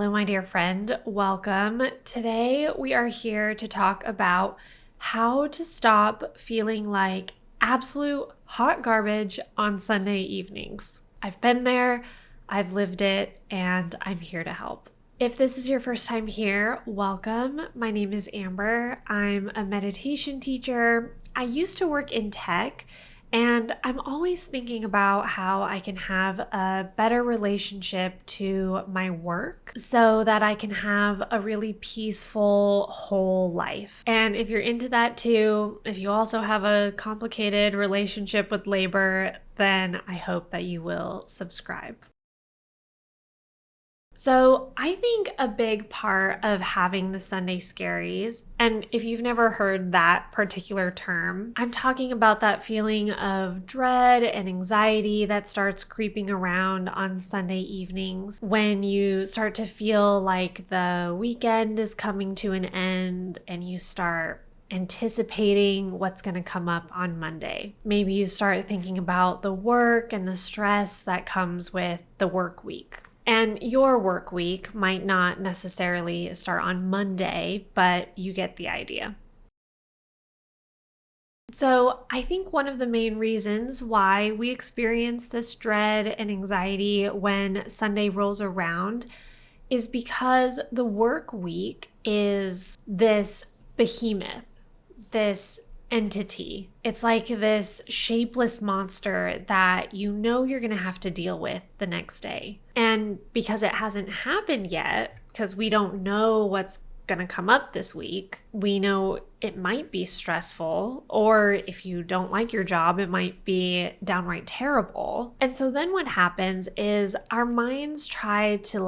Hello, my dear friend. Welcome. Today we are here to talk about how to stop feeling like absolute hot garbage on Sunday evenings. I've been there, I've lived it, and I'm here to help. If this is your first time here, welcome. My name is Amber. I'm a meditation teacher. I used to work in tech, and I'm always thinking about how I can have a better relationship to my work so that I can have a really peaceful whole life. And if you're into that too, if you also have a complicated relationship with labor, then I hope that you will subscribe. So, I think a big part of having the Sunday Scaries, and if you've never heard that particular term, I'm talking about that feeling of dread and anxiety that starts creeping around on Sunday evenings when you start to feel like the weekend is coming to an end and you start anticipating what's going to come up on Monday. Maybe you start thinking about the work and the stress that comes with the work week. And your work week might not necessarily start on Monday, but you get the idea. So, I think one of the main reasons why we experience this dread and anxiety when Sunday rolls around is because the work week is this behemoth, this entity. It's like this shapeless monster that you know you're going to have to deal with the next day. And because it hasn't happened yet, because we don't know what's going to come up this week, we know it might be stressful, or if you don't like your job, it might be downright terrible. And so then what happens is our minds try to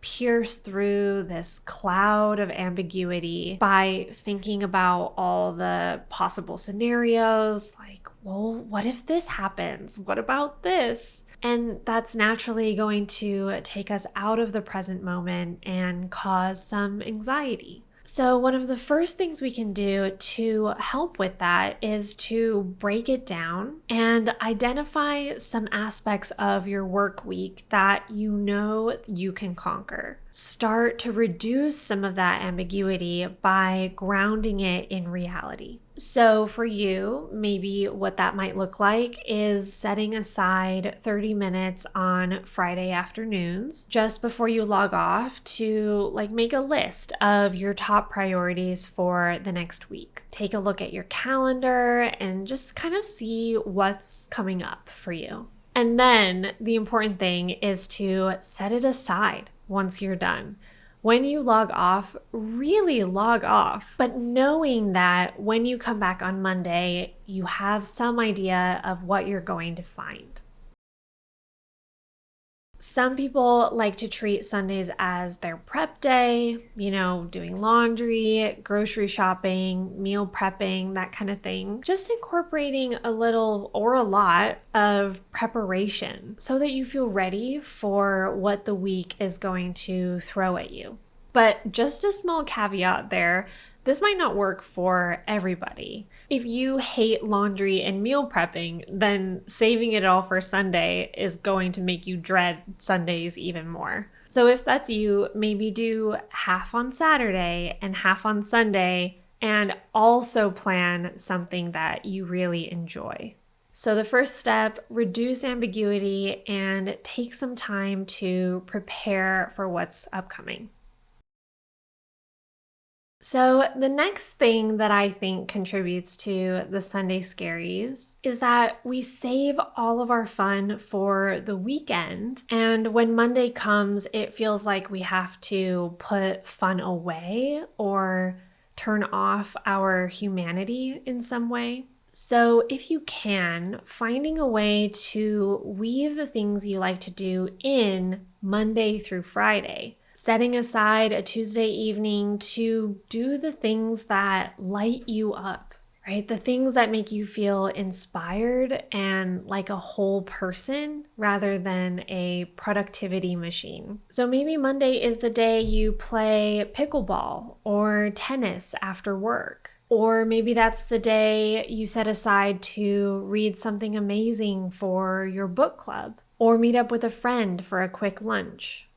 pierce through this cloud of ambiguity by thinking about all the possible scenarios, like, well, what if this happens? What about this? And that's naturally going to take us out of the present moment and cause some anxiety. So, one of the first things we can do to help with that is to break it down and identify some aspects of your work week that you know you can conquer. Start to reduce some of that ambiguity by grounding it in reality. So, for you, maybe what that might look like is setting aside 30 minutes on Friday afternoons just before you log off to make a list of your top priorities for the next week. Take a look at your calendar and just kind of see what's coming up for you. And then the important thing is to set it aside once you're done. When you log off, really log off, but knowing that when you come back on Monday, you have some idea of what you're going to find. Some people like to treat Sundays as their prep day, doing laundry, grocery shopping, meal prepping, that kind of thing. Just incorporating a little or a lot of preparation so that you feel ready for what the week is going to throw at you. But just a small caveat there. This might not work for everybody. If you hate laundry and meal prepping, then saving it all for Sunday is going to make you dread Sundays even more. So if that's you, maybe do half on Saturday and half on Sunday, and also plan something that you really enjoy. So the first step, reduce ambiguity and take some time to prepare for what's upcoming. So the next thing that I think contributes to the Sunday Scaries is that we save all of our fun for the weekend. And when Monday comes, it feels like we have to put fun away or turn off our humanity in some way. So if you can, finding a way to weave the things you like to do in Monday through Friday. Setting aside a Tuesday evening to do the things that light you up, right? The things that make you feel inspired and like a whole person rather than a productivity machine. So maybe Monday is the day you play pickleball or tennis after work. Or maybe that's the day you set aside to read something amazing for your book club or meet up with a friend for a quick lunch.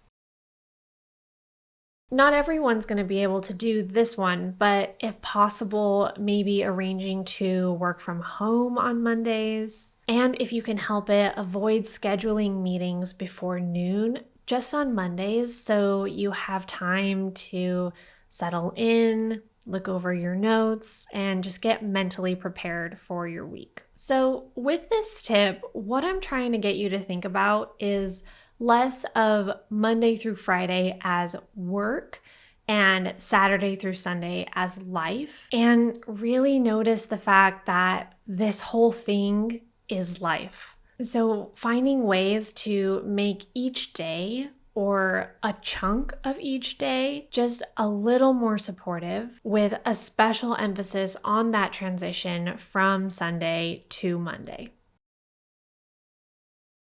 Not everyone's going to be able to do this one, but if possible, maybe arranging to work from home on Mondays. And if you can help it, avoid scheduling meetings before noon just on Mondays so you have time to settle in, look over your notes, and just get mentally prepared for your week. So, with this tip, what I'm trying to get you to think about is less of Monday through Friday as work and Saturday through Sunday as life, and really notice the fact that this whole thing is life. So, finding ways to make each day or a chunk of each day just a little more supportive, with a special emphasis on that transition from Sunday to Monday.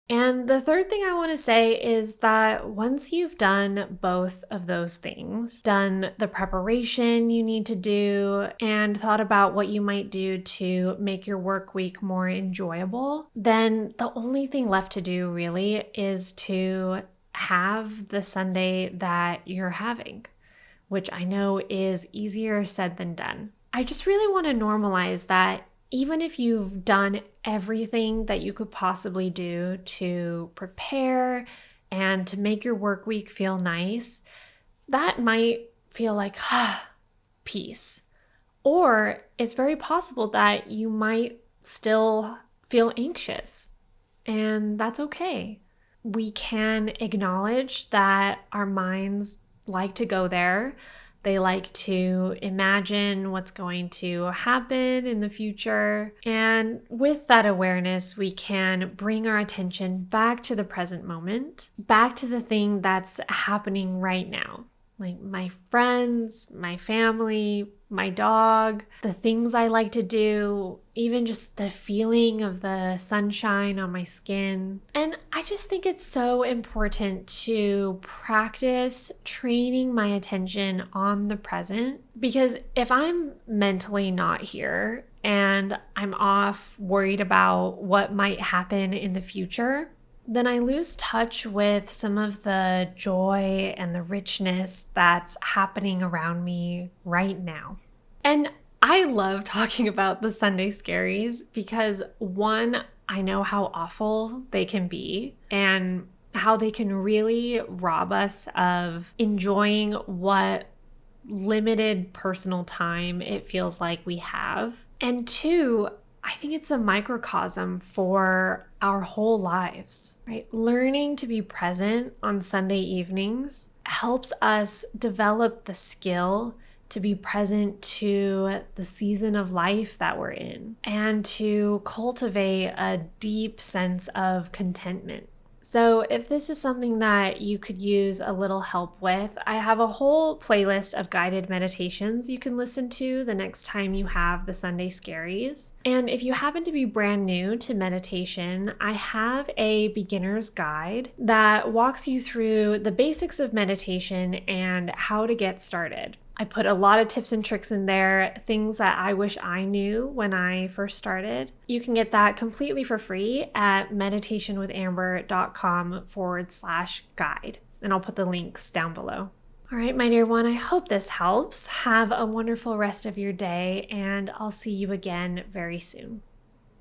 And the third thing I want to say is that once you've done both of those things, done the preparation you need to do, and thought about what you might do to make your work week more enjoyable, then the only thing left to do really is to have the Sunday that you're having, which I know is easier said than done. I just really want to normalize that even if you've done everything that you could possibly do to prepare and to make your work week feel nice, that might feel like, peace. Or it's very possible that you might still feel anxious, and that's okay. We can acknowledge that our minds like to go there. They like to imagine what's going to happen in the future. And with that awareness, we can bring our attention back to the present moment, back to the thing that's happening right now. Like my friends, my family, my dog, the things I like to do, even just the feeling of the sunshine on my skin. And I just think it's so important to practice training my attention on the present, because if I'm mentally not here and I'm off worried about what might happen in the future, then I lose touch with some of the joy and the richness that's happening around me right now. And I love talking about the Sunday Scaries because, one, I know how awful they can be and how they can really rob us of enjoying what limited personal time it feels like we have. And two, I think it's a microcosm for our whole lives, right? Learning to be present on Sunday evenings helps us develop the skill to be present to the season of life that we're in and to cultivate a deep sense of contentment. So if this is something that you could use a little help with, I have a whole playlist of guided meditations you can listen to the next time you have the Sunday Scaries. And if you happen to be brand new to meditation, I have a beginner's guide that walks you through the basics of meditation and how to get started. I put a lot of tips and tricks in there, things that I wish I knew when I first started. You can get that completely for free at meditationwithamber.com/guide. And I'll put the links down below. All right, my dear one, I hope this helps. Have a wonderful rest of your day, and I'll see you again very soon.